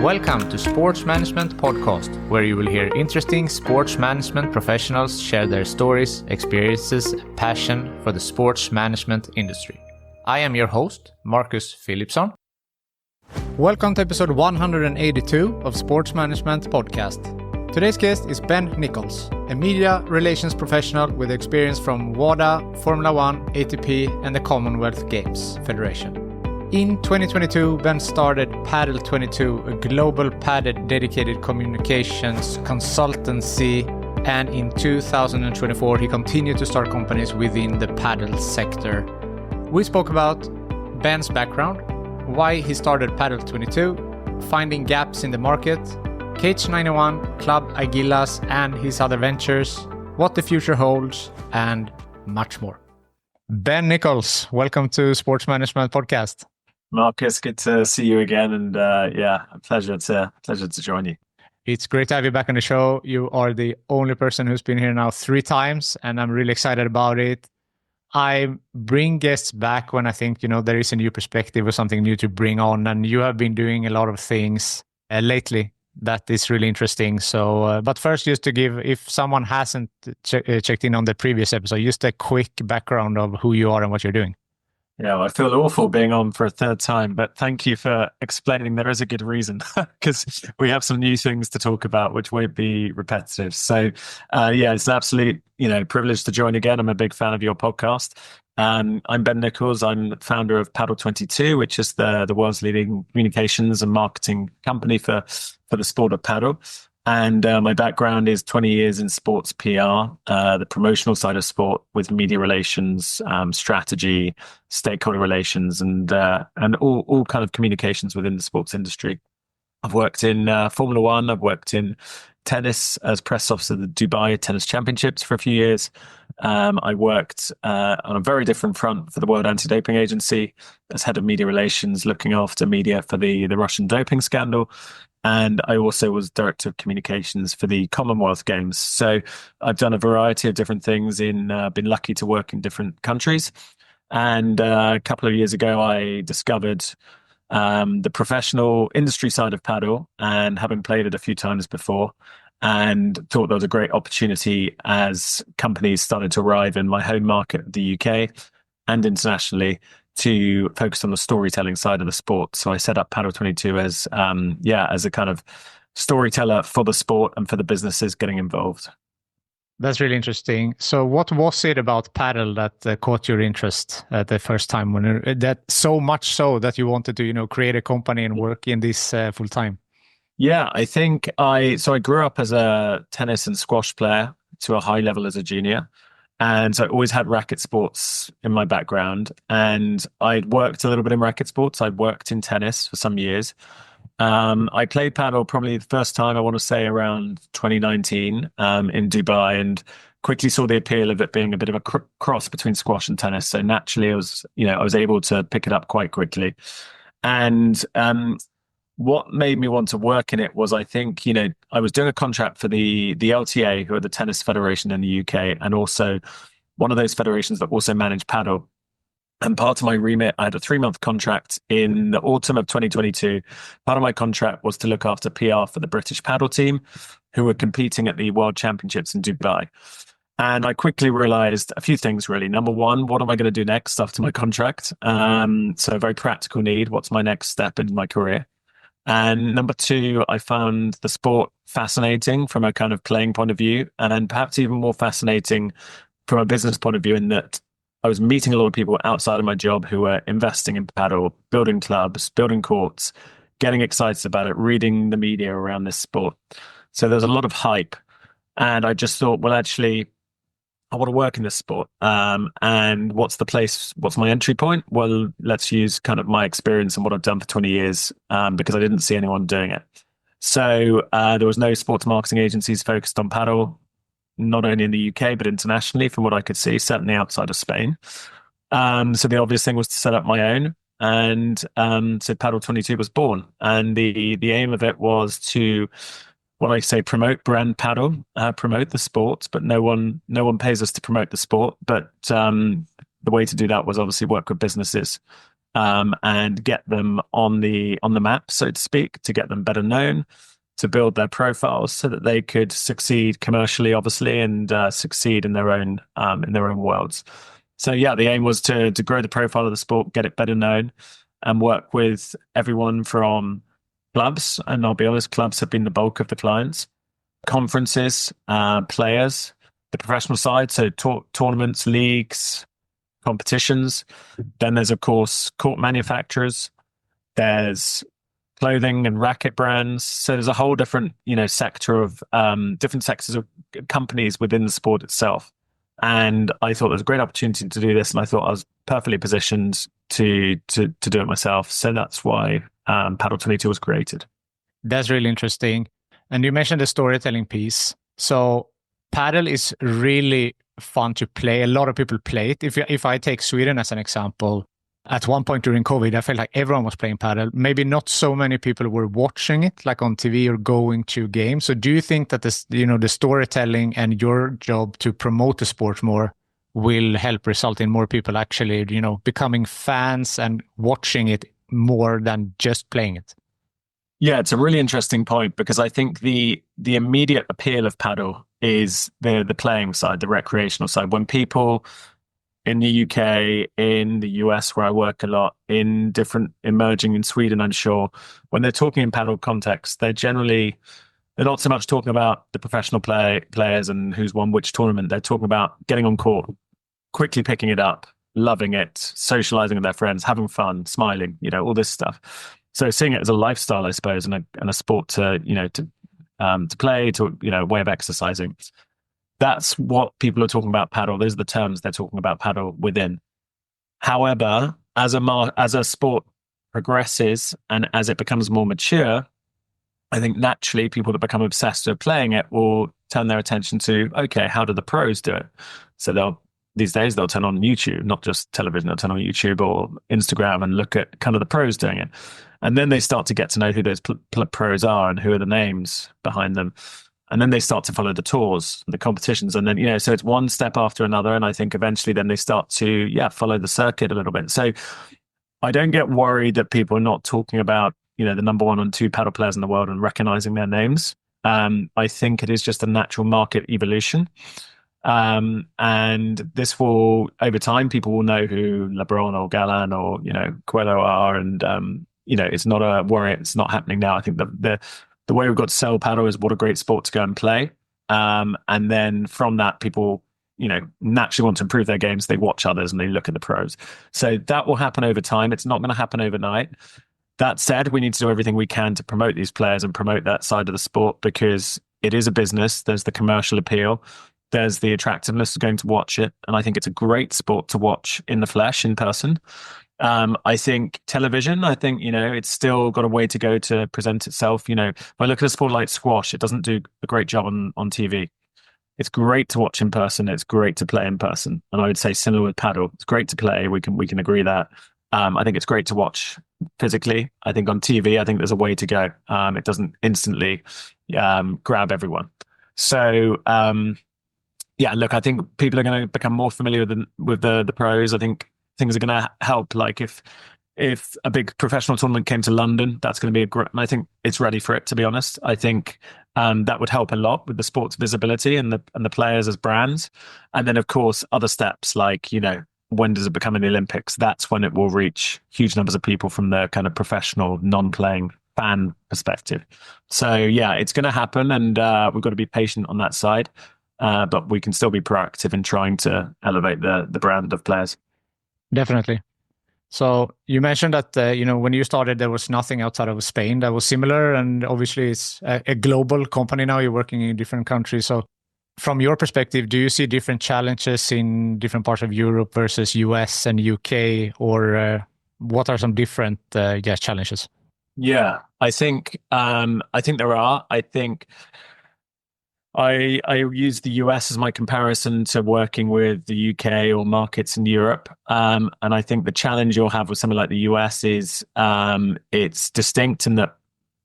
Welcome to Sports Management Podcast, where you will hear interesting sports management professionals share their stories, experiences, and passion for the sports management industry. I am your host, Marcus Philipsson. Welcome to episode 182 of Sports Management Podcast. Today's guest is Ben Nichols, a media relations professional with experience from WADA, Formula 1, ATP, and the Commonwealth Games Federation. In 2022, Ben started padel-dedicated, a global padel-dedicated communications consultancy, and in 2024, he continued to start companies within the padel sector. We spoke about Ben's background, why he started padel-dedicated, finding gaps in the market, KH91, Club Águilas, and his other ventures, what the future holds, and much more. Ben Nichols, welcome to Sports Management Podcast. Marcus, good to see you again, and a pleasure to join you. It's great to have you back on the show. You are the only person who's been here now 3 times, and I'm really excited about it. I bring guests back when I think, there is a new perspective or something new to bring on, and you have been doing a lot of things lately that is really interesting. So, but first, just to give, if someone hasn't checked in on the previous episode, just a quick background of who you are and what you're doing. Yeah, well, I feel awful being on for a 3rd time, but thank you for explaining. There is a good reason, because we have some new things to talk about, which won't be repetitive. So, it's an absolute, privilege to join again. I'm a big fan of your podcast. I'm Ben Nichols. I'm the founder of padel-dedicated, which is the world's leading communications and marketing company for the sport of padel. And my background is 20 years in sports PR, the promotional side of sport with media relations, strategy, stakeholder relations, and all kind of communications within the sports industry. I've worked in Formula 1. I've worked in tennis as press officer at the Dubai Tennis Championships for a few years. I worked on a very different front for the World Anti-Doping Agency as head of media relations, looking after media for the Russian doping scandal. And I also was director of communications for the Commonwealth Games. So I've done a variety of different things, been lucky to work in different countries. And a couple of years ago, I discovered the professional industry side of padel, and having played it a few times before, and thought there was a great opportunity as companies started to arrive in my home market, the UK, and internationally, to focus on the storytelling side of the sport. So I set up padel-dedicated as a kind of storyteller for the sport and for the businesses getting involved. That's really interesting. So what was it about padel that caught your interest at the first time, that so much so that you wanted to, create a company and work in this full time? Yeah, I think I grew up as a tennis and squash player to a high level as a junior. And so I always had racket sports in my background, and I'd worked a little bit in racket sports. I'd worked in tennis for some years. I played padel probably the first time, I want to say around 2019 in Dubai, and quickly saw the appeal of it being a bit of a cross between squash and tennis. So naturally, I was able to pick it up quite quickly. And what made me want to work in it was, I think, I was doing a contract for the LTA, who are the tennis federation in the UK, and also one of those federations that also manage padel. And part of my remit, I had a 3-month contract in the autumn of 2022. Part of my contract was to look after PR for the British padel team, who were competing at the World Championships in Dubai. And I quickly realized a few things, really. Number one, what am I going to do next after my contract? So a very practical need. What's my next step in my career? And number 2, I found the sport fascinating from a kind of playing point of view, and then perhaps even more fascinating from a business point of view, in that I was meeting a lot of people outside of my job who were investing in padel, building clubs, building courts, getting excited about it, reading the media around this sport. So there's a lot of hype. And I just thought, well, actually, I want to work in this sport. And what's my entry point? Well, let's use kind of my experience and what I've done for 20 years, because I didn't see anyone doing it. So there was no sports marketing agencies focused on padel, not only in the UK, but internationally, from what I could see, certainly outside of Spain. So the obvious thing was to set up my own. And so padel-dedicated was born. And the aim of it was to, what I say, promote brand padel, promote the sport, but no one pays us to promote the sport. But the way to do that was obviously work with businesses and get them on the map, so to speak, to get them better known, to build their profiles so that they could succeed commercially, obviously, and succeed in their own worlds. So yeah, the aim was to grow the profile of the sport, get it better known, and work with everyone from clubs, and I'll be honest, clubs have been the bulk of the clients, conferences, players, the professional side, so tournaments, leagues, competitions. Then there's, of course, court manufacturers. There's clothing and racket brands. So there's a whole different, sector of different sectors of companies within the sport itself. And I thought there was a great opportunity to do this, and I thought I was perfectly positioned to do it myself. So that's why Paddle 22 was created. That's really interesting. And you mentioned the storytelling piece. So paddle is really fun to play. A lot of people play it. If I take Sweden as an example, at one point during COVID, I felt like everyone was playing paddle. Maybe not so many people were watching it, like on TV or going to games. So do you think that the storytelling and your job to promote the sport more will help result in more people actually, becoming fans and watching it more than just playing it? Yeah, it's a really interesting point, because I think the immediate appeal of paddle is the playing side, the recreational side. When people in the UK, in the US, where I work a lot, in different emerging in Sweden, I'm sure, when they're talking in paddle context, they're not so much talking about the professional players and who's won which tournament. They're talking about getting on court, quickly picking it up, loving it, socializing with their friends, having fun, smiling, all this stuff. So seeing it as a lifestyle, I suppose, and a sport to play, to a way of exercising. That's what people are talking about paddle. Those are the terms they're talking about paddle within. However, as a sport progresses and as it becomes more mature, I think naturally people that become obsessed with playing it will turn their attention to, okay, how do the pros do it? So these days they'll turn on YouTube, not just television, they'll turn on YouTube or Instagram and look at kind of the pros doing it. And then they start to get to know who those pros are and who are the names behind them. And then they start to follow the tours, the competitions. And then, so it's one step after another. And I think eventually then they start to, follow the circuit a little bit. So I don't get worried that people are not talking about, the number 1 and 2 paddle players in the world and recognizing their names. I think it is just a natural market evolution. And this will, over time, people will know who LeBron or Galan or, Coelho are. And, it's not a worry. It's not happening now. I think the way we've got to sell paddle is what a great sport to go and play. And then from that, people, naturally want to improve their games. They watch others and they look at the pros. So that will happen over time. It's not going to happen overnight. That said, we need to do everything we can to promote these players and promote that side of the sport, because it is a business. There's the commercial appeal. There's the attractiveness of going to watch it. And I think it's a great sport to watch in the flesh, in person. I think television, it's still got a way to go to present itself. If I look at a sport like squash, it doesn't do a great job on TV. It's great to watch in person. It's great to play in person. And I would say similar with paddle. It's great to play. We can agree that. I think it's great to watch physically. I think on TV, I think there's a way to go. It doesn't instantly grab everyone. So, look, I think people are going to become more familiar with the pros. I think things are going to help. Like if a big professional tournament came to London, that's going to be a great, and I think it's ready for it, to be honest. I think that would help a lot with the sport's visibility and the players as brands. And then, of course, other steps like, when does it become in the Olympics? That's when it will reach huge numbers of people from the kind of professional, non-playing fan perspective. So yeah, it's going to happen, and we've got to be patient on that side. But we can still be proactive in trying to elevate the brand of players. Definitely. So you mentioned that, when you started, there was nothing outside of Spain that was similar. And obviously it's a global company now. You're working in different countries. So from your perspective, do you see different challenges in different parts of Europe versus US and UK, or what are some different challenges? Yeah, I think there are. I think I use the US as my comparison to working with the UK or markets in Europe. And I think the challenge you'll have with something like the US is it's distinct in that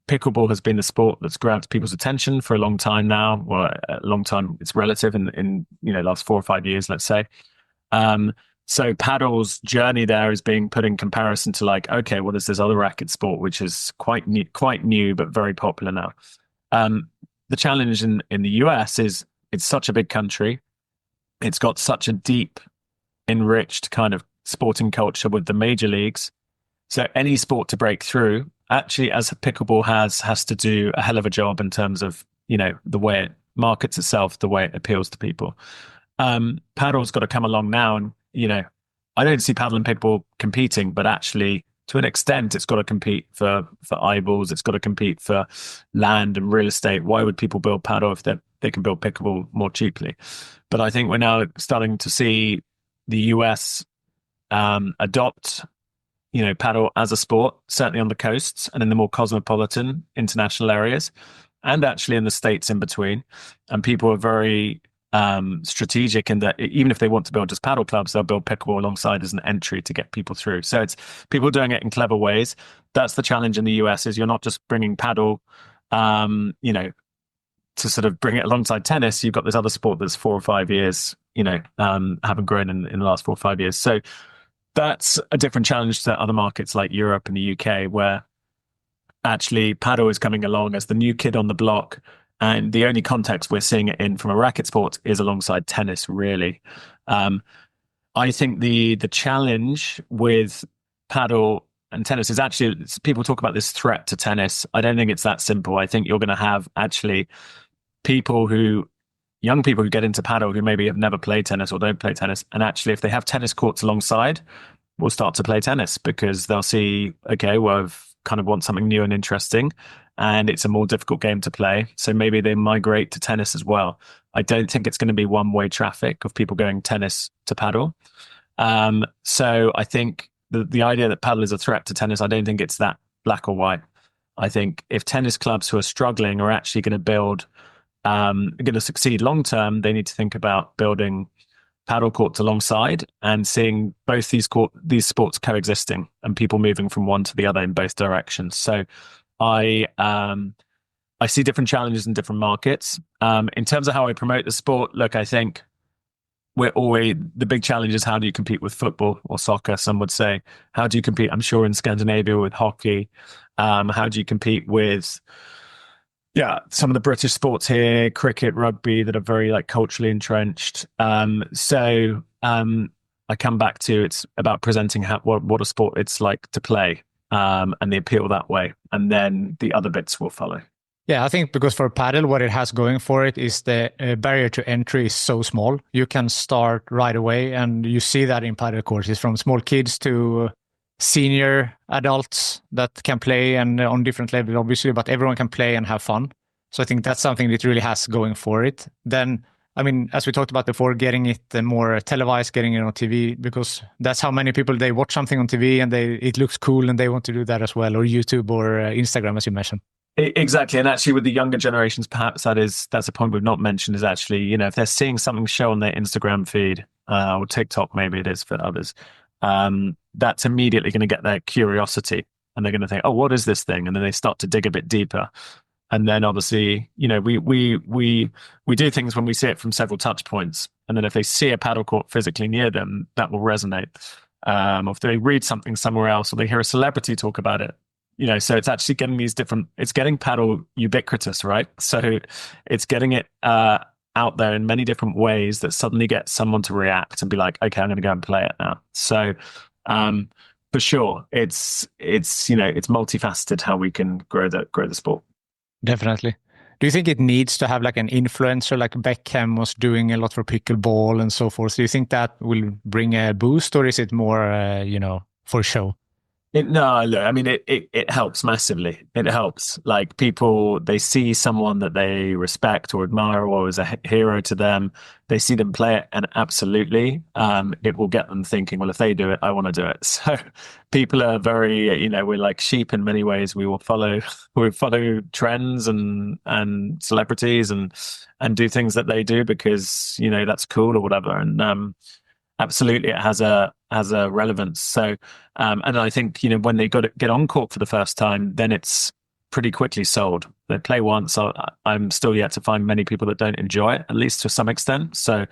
pickleball has been the sport that's grabbed people's attention for a long time now. Well, a long time, it's relative in last 4 or 5 years, let's say. So paddle's journey there is being put in comparison to like, okay, what is this other racket sport, which is quite new, but very popular now. The challenge in the US is it's such a big country. It's got such a deep, enriched kind of sporting culture with the major leagues. So any sport to break through, actually, as pickleball has to do a hell of a job in terms of, the way it markets itself, the way it appeals to people. Paddle's got to come along now, and I don't see paddle and pickleball competing, but actually, to an extent, it's got to compete for eyeballs. It's got to compete for land and real estate. Why would people build paddle if they can build pickleball more cheaply? But I think we're now starting to see the US adopt, paddle as a sport, certainly on the coasts and in the more cosmopolitan international areas, and actually in the States in between. And people are very strategic in that even if they want to build just paddle clubs, they'll build pickleball alongside as an entry to get people through. So it's people doing it in clever ways. That's the challenge in the US is you're not just bringing paddle, to sort of bring it alongside tennis. You've got this other sport that's 4 or 5 years, haven't grown in the last 4 or 5 years. So that's a different challenge to other markets like Europe and the UK, where actually paddle is coming along as the new kid on the block. And the only context we're seeing it in from a racket sport is alongside tennis, really. I think the challenge with paddle and tennis is actually, people talk about this threat to tennis. I don't think it's that simple. I think you're going to have actually young people who get into paddle who maybe have never played tennis or don't play tennis. And actually, if they have tennis courts alongside, will start to play tennis because they'll see, okay, well, I've kind of want something new and interesting, and it's a more difficult game to play. So maybe they migrate to tennis as well. I don't think it's going to be one-way traffic of people going tennis to paddle. So I think the idea that paddle is a threat to tennis, I don't think it's that black or white. I think if tennis clubs who are struggling are actually going to succeed long term, they need to think about building paddle courts alongside and seeing both these sports coexisting and people moving from one to the other in both directions. So I see different challenges in different markets. In terms of how I promote the sport, look, I think the big challenge is how do you compete with football or soccer? Some would say, how do you compete? I'm sure in Scandinavia with hockey. How do you compete with some of the British sports here, cricket, rugby, that are very like culturally entrenched. So I come back to it's about presenting what a sport it's like to play, and the appeal that way, and then the other bits will follow. Yeah, I think because for paddle, what it has going for it is the barrier to entry is so small. You can start right away, and you see that in paddle courses from small kids to senior adults that can play, and on different levels, obviously, but everyone can play and have fun. So I think that's something that really has going for it. Then, I mean, as we talked about before, getting it more televised, getting it on TV, because that's how many people, they watch something on TV and it looks cool and they want to do that as well, or YouTube or Instagram, as you mentioned. Exactly. And actually with the younger generations, perhaps that's a point we've not mentioned, is actually, if they're seeing something show on their Instagram feed, or TikTok, maybe it is for others, that's immediately going to get their curiosity, and they're going to think, oh, what is this thing? And then they start to dig a bit deeper. And then obviously, we do things when we see it from several touch points. And then if they see a paddle court physically near them, that will resonate. Or if they read something somewhere else, or they hear a celebrity talk about it, so it's actually getting it's getting paddle ubiquitous, right? So it's getting it out there in many different ways that suddenly get someone to react and be like, okay, I'm going to go and play it now. So for sure, it's multifaceted how we can grow the sport. Definitely. Do you think it needs to have like an influencer, like Beckham was doing a lot for pickleball and so forth? Do you think that will bring a boost, or is it more, for show? No, look, I mean, it helps massively. It helps. Like people, they see someone that they respect or admire or is a hero to them. They see them play it, and absolutely, it will get them thinking, well, if they do it, I want to do it. So people are very, we're like sheep in many ways. We follow trends and celebrities and do things that they do because, that's cool or whatever. And absolutely, it has a relevance. So, and I think when they get on court for the first time, then it's pretty quickly sold. They play once. I'm still yet to find many people that don't enjoy it, at least to some extent. So,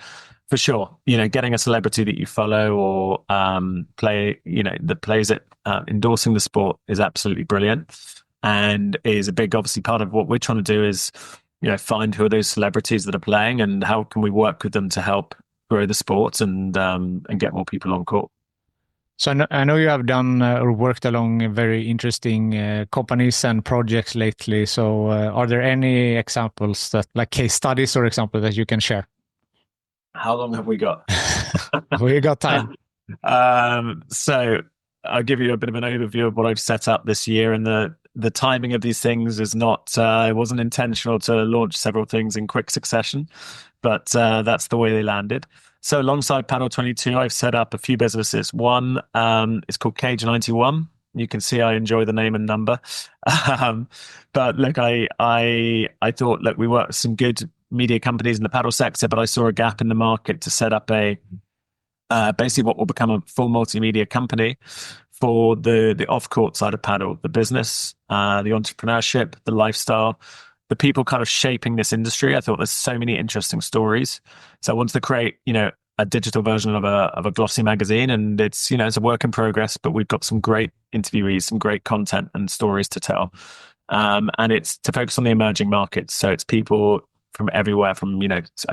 For sure. Getting a celebrity that you follow or that plays it, endorsing the sport is absolutely brilliant and is a big, obviously, part of what we're trying to do is, find who are those celebrities that are playing and how can we work with them to help grow the sport and get more people on court. So I know you have done or worked along very interesting companies and projects lately. So are there any examples like case studies or examples that you can share? How long have we got? We got time. So I'll give you a bit of an overview of what I've set up this year, and the timing of these things is not. It wasn't intentional to launch several things in quick succession, but that's the way they landed. So alongside Paddle 22, I've set up a few businesses. One is called Cage 91. You can see I enjoy the name and number. But look, I thought, look, we work with some good media companies in the paddle sector, but I saw a gap in the market to set up basically what will become a full multimedia company for the off-court side of paddle, the business, the entrepreneurship, the lifestyle, the people kind of shaping this industry. I thought there's so many interesting stories. So I wanted to create, a digital version of a glossy magazine, and it's a work in progress, but we've got some great interviewees, some great content and stories to tell. And it's to focus on the emerging markets. So it's people from everywhere from,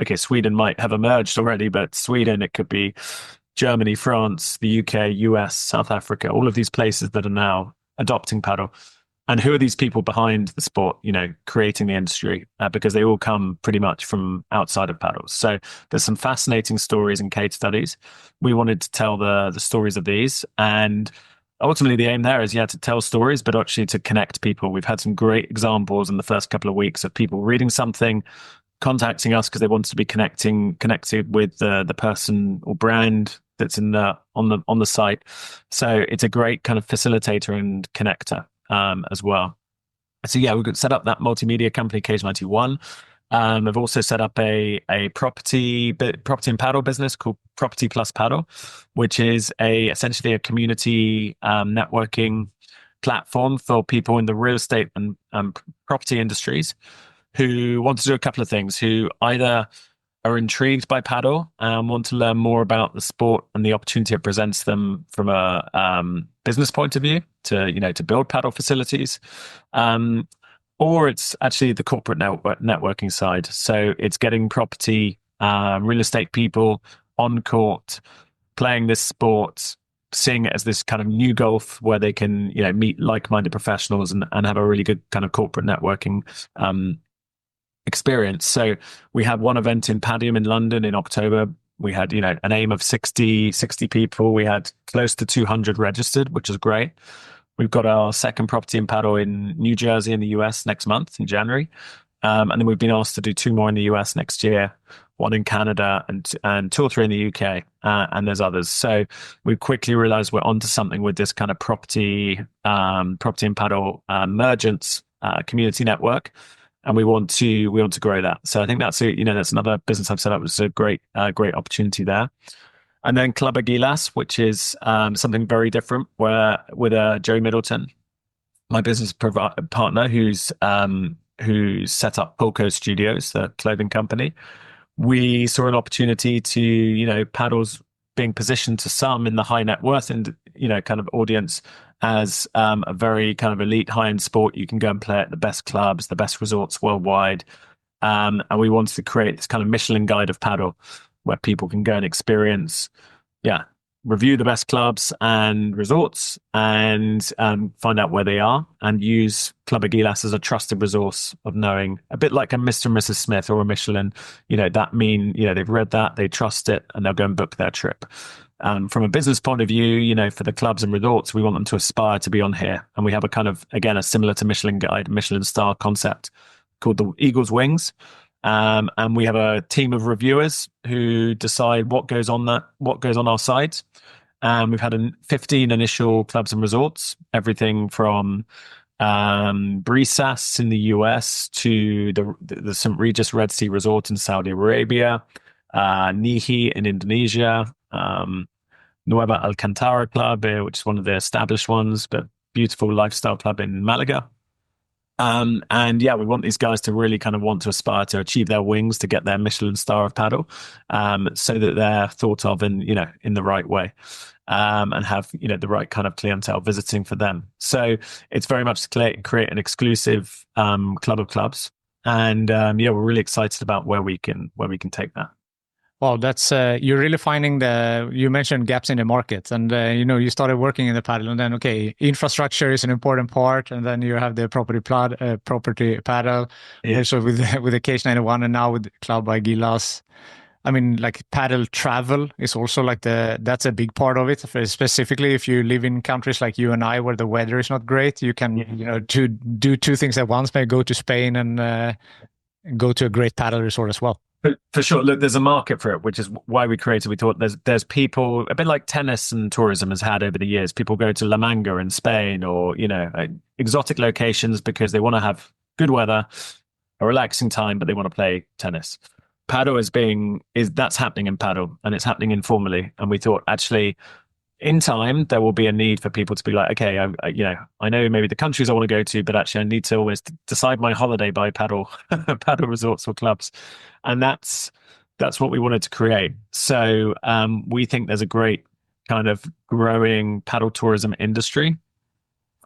okay, Sweden might have emerged already, but Sweden, it could be Germany, France, the UK, US, South Africa, all of these places that are now adopting paddle. And who are these people behind the sport, creating the industry? Because they all come pretty much from outside of paddles. So there's some fascinating stories and case studies. We wanted to tell the stories of these. And ultimately, the aim there is, to tell stories, but actually to connect people. We've had some great examples in the first couple of weeks of people reading something, contacting us because they wanted to be connected with the person or brand that's on the site. So it's a great kind of facilitator and connector as well. So we could set up that multimedia company, Cage 91. I've also set up a property and paddle business called Property Plus Paddle, which is essentially a community networking platform for people in the real estate and property industries who want to do a couple of things, who either are intrigued by paddle and want to learn more about the sport and the opportunity it presents them from a business point of view to build paddle facilities, or it's actually the corporate networking side. So it's getting property, real estate people on court, playing this sport, seeing it as this kind of new golf where they can meet like-minded professionals and have a really good kind of corporate networking experience. So we had one event in Padium in London in October. We had, an aim of 60 people. We had close to 200 registered, which is great. We've got our second property and paddle in New Jersey in the US next month in January. And then we've been asked to do 2 more in the US next year, 1 in Canada and 2 or 3 in the UK. And there's others. So we quickly realized we're onto something with this kind of property and paddle merchants community network. And we want to grow that. So I think that's that's another business I've set up. It's a great opportunity there. And then Club Águilas, which is something very different, where with Joe Middleton, my business partner, who's set up Pulco Studios, the clothing company. We saw an opportunity to paddles being positioned to some in the high net worth and kind of audience as a very kind of elite high-end sport. You can go and play at the best clubs, the best resorts worldwide. And we wanted to create this kind of Michelin guide of paddle where people can go and experience, review the best clubs and resorts and find out where they are and use Club Águilas as a trusted resource of knowing, a bit like a Mr. and Mrs. Smith or a Michelin, they've read that, they trust it, and they'll go and book their trip. From a business point of view, for the clubs and resorts, we want them to aspire to be on here. And we have a kind of, again, a similar to Michelin guide, Michelin star concept called the Eagle's Wings. And we have a team of reviewers who decide what goes on our site. We've had 15 initial clubs and resorts, everything from Brisas in the US to the St. Regis Red Sea Resort in Saudi Arabia, Nihi in Indonesia, Nueva Alcantara Club, which is one of the established ones, but beautiful lifestyle club in Malaga. And yeah, we want these guys to really kind of want to aspire to achieve their wings to get their Michelin star of paddle, so that they're thought of in the right way, and have, the right kind of clientele visiting for them. So it's very much to create an exclusive club of clubs. And yeah, we're really excited about where we can take that. Well, that's you're really finding you mentioned gaps in the market, and you started working in the paddle, and then okay, infrastructure is an important part, and then you have the property paddle, Yeah. also with with the Case 91, and now with Club Águilas. I mean, like paddle travel is also like that's a big part of it. Specifically, if you live in countries like you and I, where the weather is not great, you can to do two things at once, maybe go to Spain and go to a great paddle resort as well. For sure. Look, there's a market for it, which is why we created. We thought there's people, a bit like tennis and tourism has had over the years. People go to La Manga in Spain, or exotic locations because they want to have good weather, a relaxing time, but they want to play tennis. Paddle that's happening in paddle, and it's happening informally. And we thought, actually, in time, there will be a need for people to be like, okay, I know maybe the countries I want to go to, but actually I need to always decide my holiday by paddle resorts or clubs. And that's what we wanted to create. So we think there's a great kind of growing paddle tourism industry.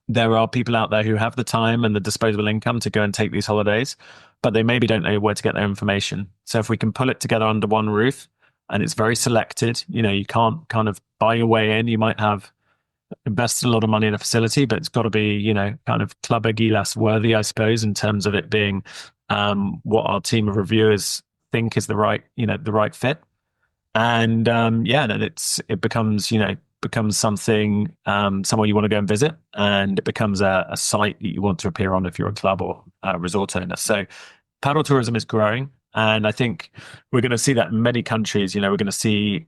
There are people out there who have the time and the disposable income to go and take these holidays, but they maybe don't know where to get their information. So if we can pull it together under one roof, and it's very selected, you can't kind of buy your way in. You might have invested a lot of money in a facility, but it's got to be, kind of Club Águilas worthy, I suppose, in terms of it being what our team of reviewers think is the right fit. And then it becomes something, somewhere you want to go and visit, and it becomes a site that you want to appear on if you're a club or a resort owner. So paddle tourism is growing. And I think we're going to see that in many countries. We're going to see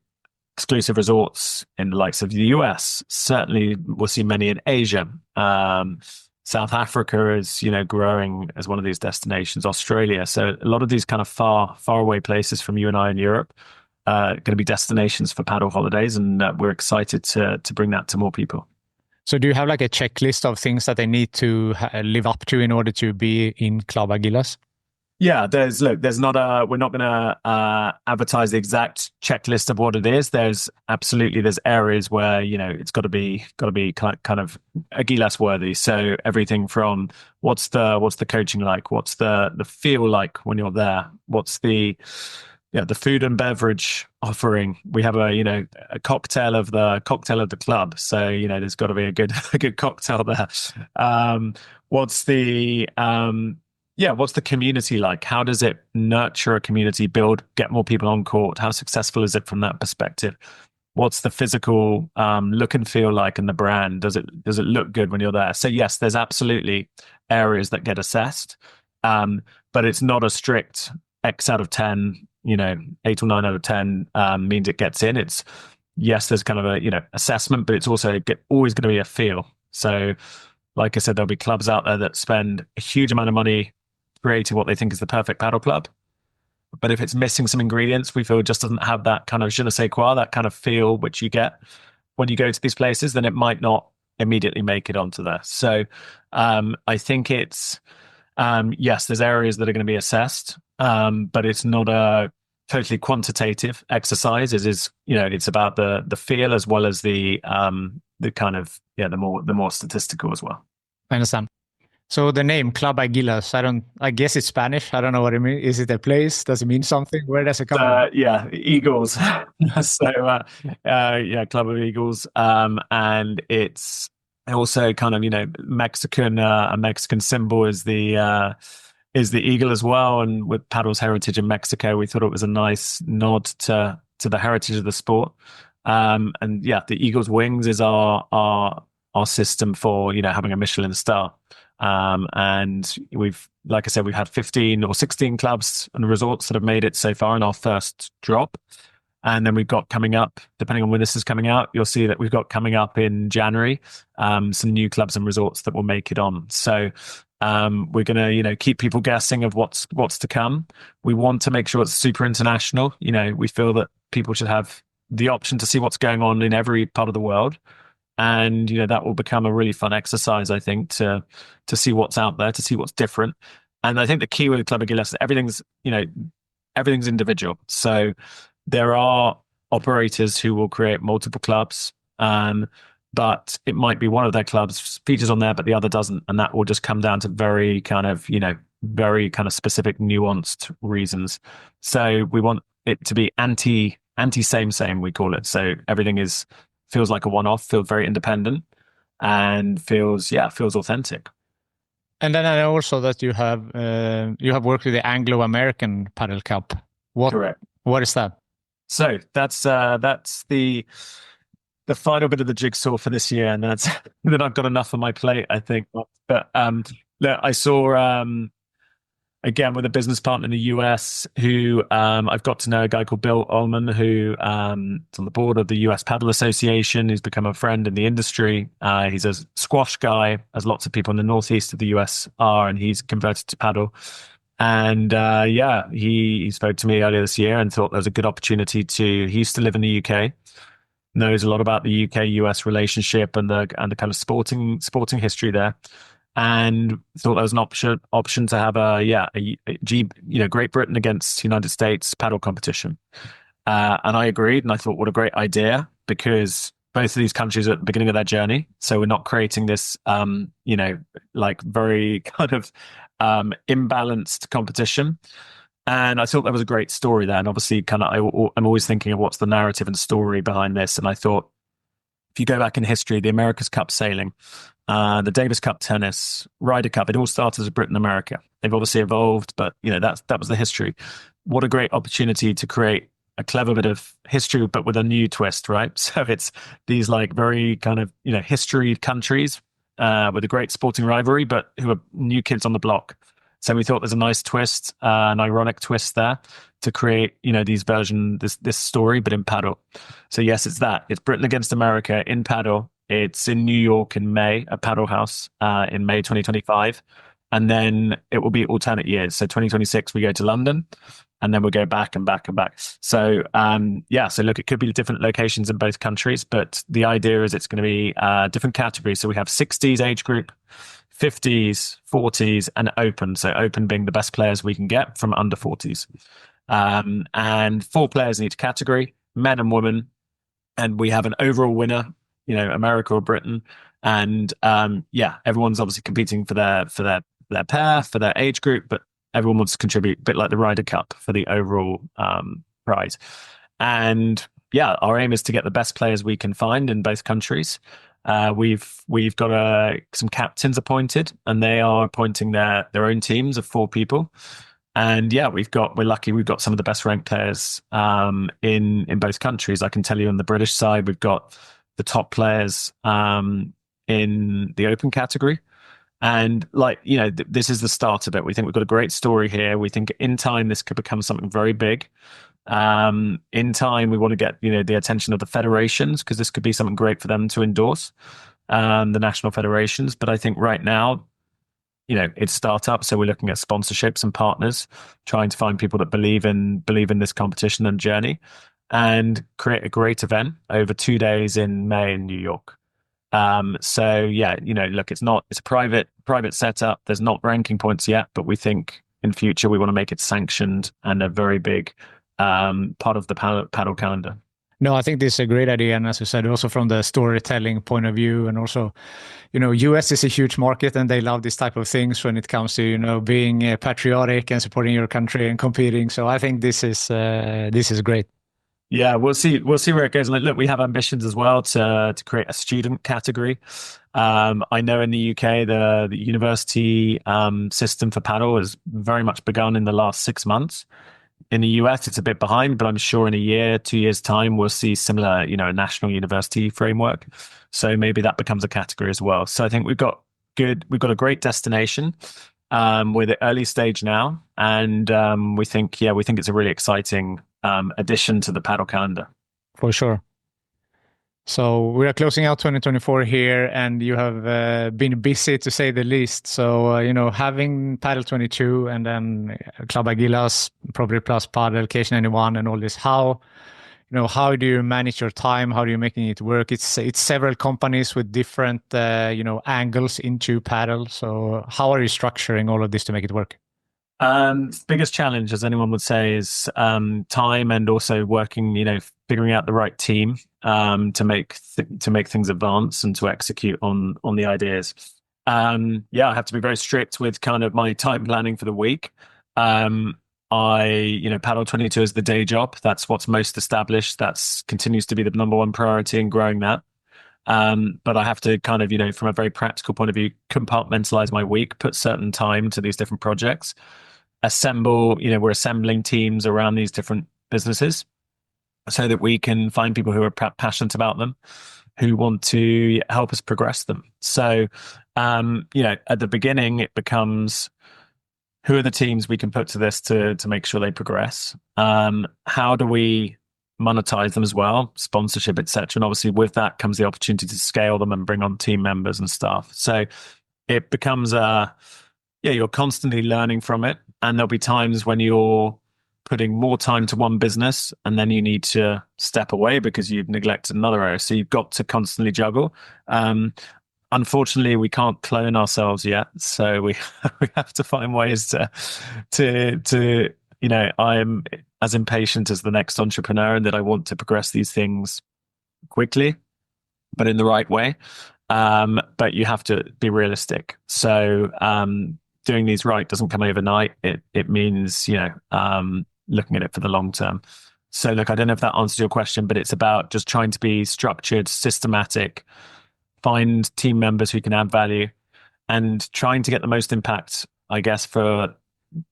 exclusive resorts in the likes of the US. Certainly, we'll see many in Asia. South Africa is, growing as one of these destinations. Australia. So a lot of these kind of far away places from you and I in Europe are going to be destinations for paddle holidays, and we're excited to bring that to more people. So do you have like a checklist of things that they need to live up to in order to be in Club Águilas? Yeah, we're not going to advertise the exact checklist of what it is. There's areas where, it's got to be kind of Águilas worthy. So everything from what's the coaching like, what's the feel like when you're there, what's the food and beverage offering. We have a cocktail of the club. So, there's got to be a good cocktail there. What's the community like? How does it nurture a community, get more people on court? How successful is it from that perspective? What's the physical look and feel like in the brand? Does it look good when you're there? So yes, there's absolutely areas that get assessed, but it's not a strict X out of 10, 8 or 9 out of 10 means it gets in. It's, yes, there's kind of a, assessment, but it's also always going to be a feel. So like I said, there'll be clubs out there that spend a huge amount of money creating what they think is the perfect paddle club. But if it's missing some ingredients, we feel it just doesn't have that kind of je ne sais quoi, that kind of feel which you get when you go to these places, then it might not immediately make it onto there. So I think it's, yes, there's areas that are going to be assessed, but it's not a totally quantitative exercise. It is, it's about the feel as well as the kind of, the more statistical as well. I understand. So the name Club Águilas, I guess it's Spanish. I don't know what it means. Is it a place? Does it mean something? Where does it come from? Yeah, Eagles. So Club of Eagles. And it's also kind of, Mexican, a Mexican symbol is the eagle as well. And with paddle's heritage in Mexico, we thought it was a nice nod to the heritage of the sport. And yeah, the eagle's wings is our system for, having a Michelin star. And like I said, we've had 15 or 16 clubs and resorts that have made it so far in our first drop. And then we've got coming up, depending on when this is coming out, you'll see that we've got coming up in January, some new clubs and resorts that will make it on. So we're going to, keep people guessing of what's to come. We want to make sure it's super international. We feel that people should have the option to see what's going on in every part of the world. And that will become a really fun exercise, I think, to see what's out there, to see what's different. And I think the key with Club Águilas is everything's individual. So there are operators who will create multiple clubs, but it might be one of their clubs features on there, but the other doesn't, and that will just come down to very kind of specific, nuanced reasons. So we want it to be anti same, we call it. So everything feels like a one-off, feels very independent, and feels authentic. And then I know also that you have worked with the Anglo-American Paddle Cup. Correct. What is that? So that's the final bit of the jigsaw for this year, and that's that I've got enough on my plate, I think. But look, I saw again with a business partner in the US who I've got to know, a guy called Bill Ullman, who is on the board of the US Paddle Association. He's become a friend in the industry. He's a squash guy, as lots of people in the northeast of the US are, and he's converted to paddle. And he spoke to me earlier this year and thought there was a good opportunity he used to live in the UK, knows a lot about the UK-US relationship and the kind of sporting history there, and thought there was an option to have Great Britain against United States paddle competition. And I agreed, and I thought, what a great idea, because both of these countries are at the beginning of their journey. So we're not creating this, very kind of imbalanced competition. And I thought that was a great story there. And obviously, I'm always thinking of what's the narrative and story behind this. And I thought, if you go back in history, the America's Cup sailing, the Davis Cup tennis, Ryder Cup, it all started as Britain, America. They've obviously evolved, but that was the history. What a great opportunity to create a clever bit of history, but with a new twist, right? So it's these very kind of history countries with a great sporting rivalry, but who are new kids on the block. So we thought there's a nice twist, an ironic twist there to create, this story, but in paddle. So yes, it's that. It's Britain against America in paddle. It's in New York in May, at Paddle House in May 2025. And then it will be alternate years. So 2026, we go to London, and then we'll go back and back and back. So so look, it could be different locations in both countries, but the idea is it's going to be different categories. So we have 60s age group, 50s, 40s, and open. So open being the best players we can get from under 40s. And 4 players in each category, men and women. And we have an overall winner, America or Britain. And everyone's obviously competing for their pair, for their age group, but everyone wants to contribute, a bit like the Ryder Cup, for the overall prize. And our aim is to get the best players we can find in both countries. We've got some captains appointed, and they are appointing their own teams of 4 people. And we're lucky. We've got some of the best ranked players in both countries. I can tell you on the British side, we've got the top players in the open category. And this is the start of it. We think we've got a great story here. We think in time this could become something very big. In time, we want to get the attention of the federations, because this could be something great for them to endorse, the national federations. But I think right now, it's startup, so we're looking at sponsorships and partners, trying to find people that believe in this competition and journey, and create a great event over 2 days in May in New York. Look, it's a private setup. There's not ranking points yet, but we think in future we want to make it sanctioned and a very big part of the paddle calendar. No, I think this is a great idea. And as you said, also from the storytelling point of view, and also, US is a huge market, and they love this type of things when it comes to, being patriotic and supporting your country and competing. So I think this is great. Yeah, we'll see where it goes. Look, we have ambitions as well to create a student category. I know in the UK, the university system for paddle has very much begun in the last 6 months. In the US, it's a bit behind, but I'm sure in a year, 2 years' time, we'll see similar, a national university framework. So maybe that becomes a category as well. So I think we've got a great destination. We're at the early stage now, and we think it's a really exciting addition to the paddle calendar. For sure. So we are closing out 2024 here, and you have been busy, to say the least. So, having Padel 22 and then Club Águilas, probably plus Padel, Occasion Anyone, and all this, how how do you manage your time? How do you making it work? It's several companies with different, angles into paddle. So how are you structuring all of this to make it work? Biggest challenge, as anyone would say, is time, and also working, figuring out the right team to make things advance and to execute on the ideas. I have to be very strict with kind of my time planning for the week. Paddle 22 is the day job. That's what's most established. That's continues to be the number one priority in growing that. But I have to kind of, from a very practical point of view, compartmentalize my week, put certain time to these different projects, we're assembling teams around these different businesses so that we can find people who are passionate about them, who want to help us progress them. So, at the beginning, it becomes, who are the teams we can put to this to make sure they progress? How do we monetize them as well, sponsorship, etc. And obviously with that comes the opportunity to scale them and bring on team members and stuff. So it becomes you're constantly learning from it. And there'll be times when you're putting more time to one business and then you need to step away because you've neglected another area. So you've got to constantly juggle. Unfortunately, we can't clone ourselves yet. So we have to find ways to I am as impatient as the next entrepreneur, and that I want to progress these things quickly, but in the right way. But you have to be realistic. So doing these right doesn't come overnight. It means, looking at it for the long term. So look, I don't know if that answers your question, but it's about just trying to be structured, systematic, find team members who can add value, and trying to get the most impact, I guess, for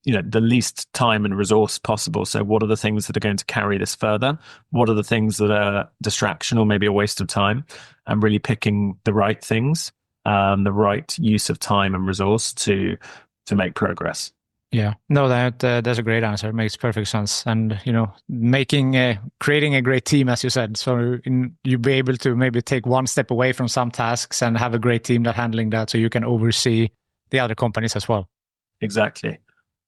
the least time and resource possible. So what are the things that are going to carry this further? What are the things that are distraction or maybe a waste of time? And really picking the right things, the right use of time and resource to make progress. Yeah, no, that's a great answer. It makes perfect sense. And, creating a great team, as you said, so you'll be able to maybe take one step away from some tasks and have a great team that handling that, so you can oversee the other companies as well. Exactly.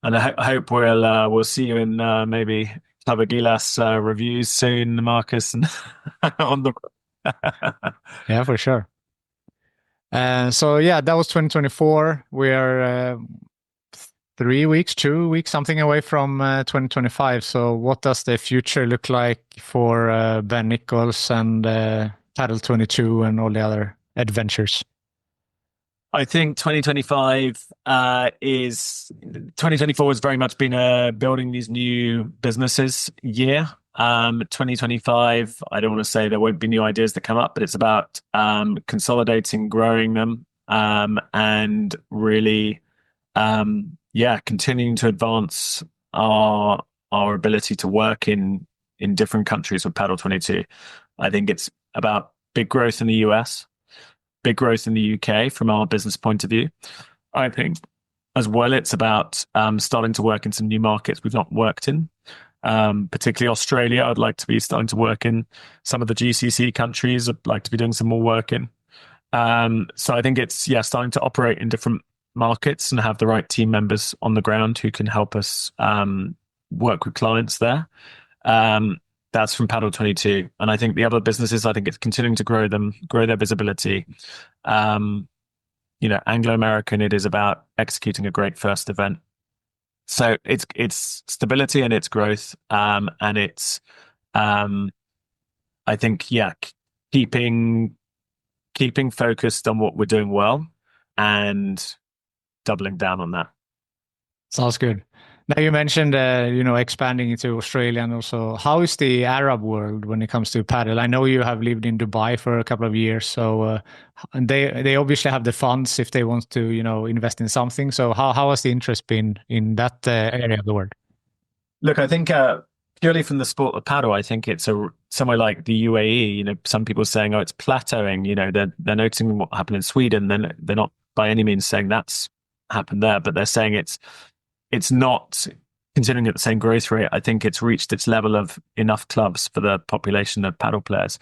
And I hope we'll see you in maybe Club Águilas reviews soon, Marcus, and on the yeah, for sure. That was 2024. We are 2 weeks, something away from 2025. So what does the future look like for Ben Nichols and Paddle 22 and all the other adventures? I think 2024 has very much been building these new businesses year. 2025, I don't want to say there won't be new ideas that come up, but it's about consolidating, growing them, and really, continuing to advance our ability to work in different countries with Paddle 22. I think it's about big growth in the US, big growth in the UK from our business point of view. I think as well, it's about starting to work in some new markets we've not worked in, particularly Australia. I'd like to be starting to work in some of the GCC countries. I'd like to be doing some more work in. So I think it's, starting to operate in different markets and have the right team members on the ground who can help us work with clients there. That's from Paddle 22. And I think the other businesses, I think it's continuing to grow their visibility. Anglo-American, it is about executing a great first event. So it's stability and it's growth. And it's, I think, keeping focused on what we're doing well and doubling down on that. Sounds good. Now you mentioned, expanding into Australia, and also how is the Arab world when it comes to paddle? I know you have lived in Dubai for a couple of years, so and they obviously have the funds if they want to, invest in something. So how has the interest been in that area of the world? Look, I think purely from the sport of paddle, I think it's somewhere like the UAE. Some people are saying, oh, it's plateauing. They're noticing what happened in Sweden. Then they're not by any means saying that's happened there, but they're saying it's not continuing at the same growth rate. I think it's reached its level of enough clubs for the population of paddle players.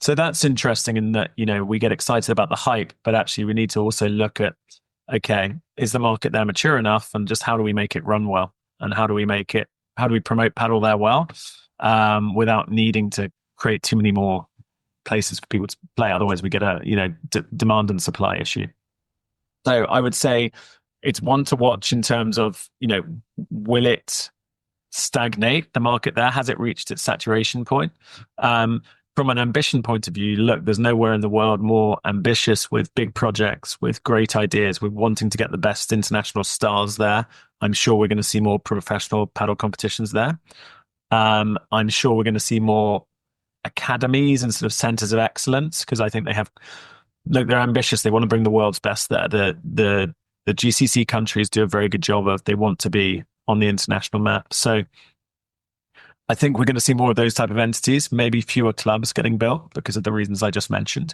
So that's interesting in that, we get excited about the hype, but actually we need to also look at, okay, is the market there mature enough, and just how do we make it run well? And how do we promote paddle there well? without needing to create too many more places for people to play. Otherwise, we get a demand and supply issue. So I would say it's one to watch in terms of, will it stagnate, the market there? Has it reached its saturation point? From an ambition point of view, look, there's nowhere in the world more ambitious with big projects, with great ideas, with wanting to get the best international stars there. I'm sure we're going to see more professional paddle competitions there. I'm sure we're going to see more academies and sort of centers of excellence, because I think they're ambitious. They want to bring the world's best there. The GCC countries do a very good job of, they want to be on the international map. So I think we're going to see more of those type of entities, maybe fewer clubs getting built because of the reasons I just mentioned.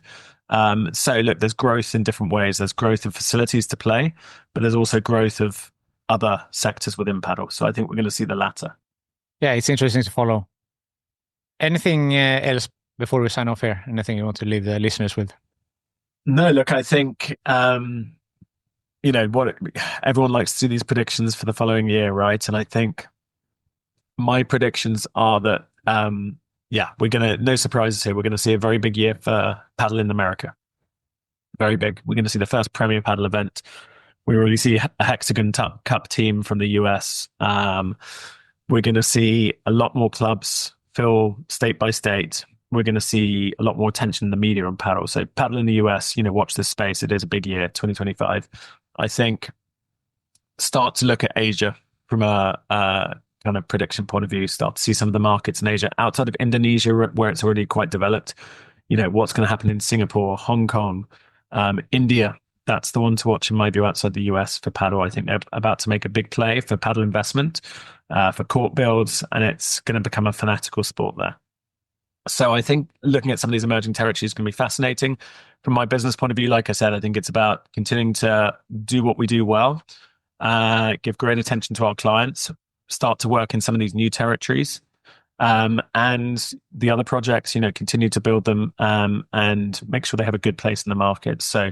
So look, there's growth in different ways. There's growth of facilities to play, but there's also growth of other sectors within paddle. So I think we're going to see the latter. Yeah, it's interesting to follow. Anything else before we sign off here? Anything you want to leave the listeners with? No, look, I think, what everyone likes to do these predictions for the following year, right? And I think my predictions are that, no surprises here. We're going to see a very big year for paddle in America. Very big. We're going to see the first Premier Paddle event. We already see a Hexagon Cup team from the US. We're going to see a lot more clubs fill state by state. We're going to see a lot more attention in the media on paddle. So paddle in the US, watch this space. It is a big year, 2025. I think start to look at Asia from a kind of prediction point of view, start to see some of the markets in Asia outside of Indonesia, where it's already quite developed. What's going to happen in Singapore, Hong Kong, India. That's the one to watch in my view outside the US for paddle. I think they're about to make a big play for paddle investment, for court builds, and it's going to become a fanatical sport there. So I think looking at some of these emerging territories is going to be fascinating. From my business point of view, like I said, I think it's about continuing to do what we do well, give great attention to our clients, start to work in some of these new territories, and the other projects, continue to build them and make sure they have a good place in the market. So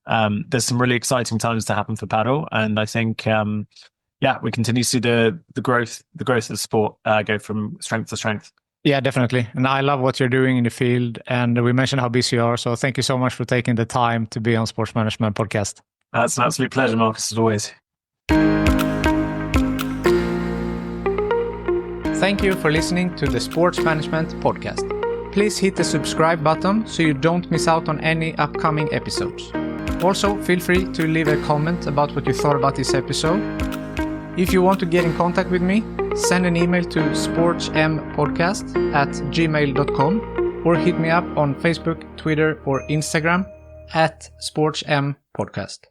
there's some really exciting times to happen for paddle, and I think we continue to see the growth of the sport go from strength to strength. Yeah, definitely. And I love what you're doing in the field. And we mentioned how busy you are. So thank you so much for taking the time to be on Sports Management Podcast. That's an absolute pleasure, Marcus, as always. Thank you for listening to the Sports Management Podcast. Please hit the subscribe button so you don't miss out on any upcoming episodes. Also, feel free to leave a comment about what you thought about this episode. If you want to get in contact with me, send an email to sportsmpodcast@gmail.com or hit me up on Facebook, Twitter, or Instagram @sportsmpodcast.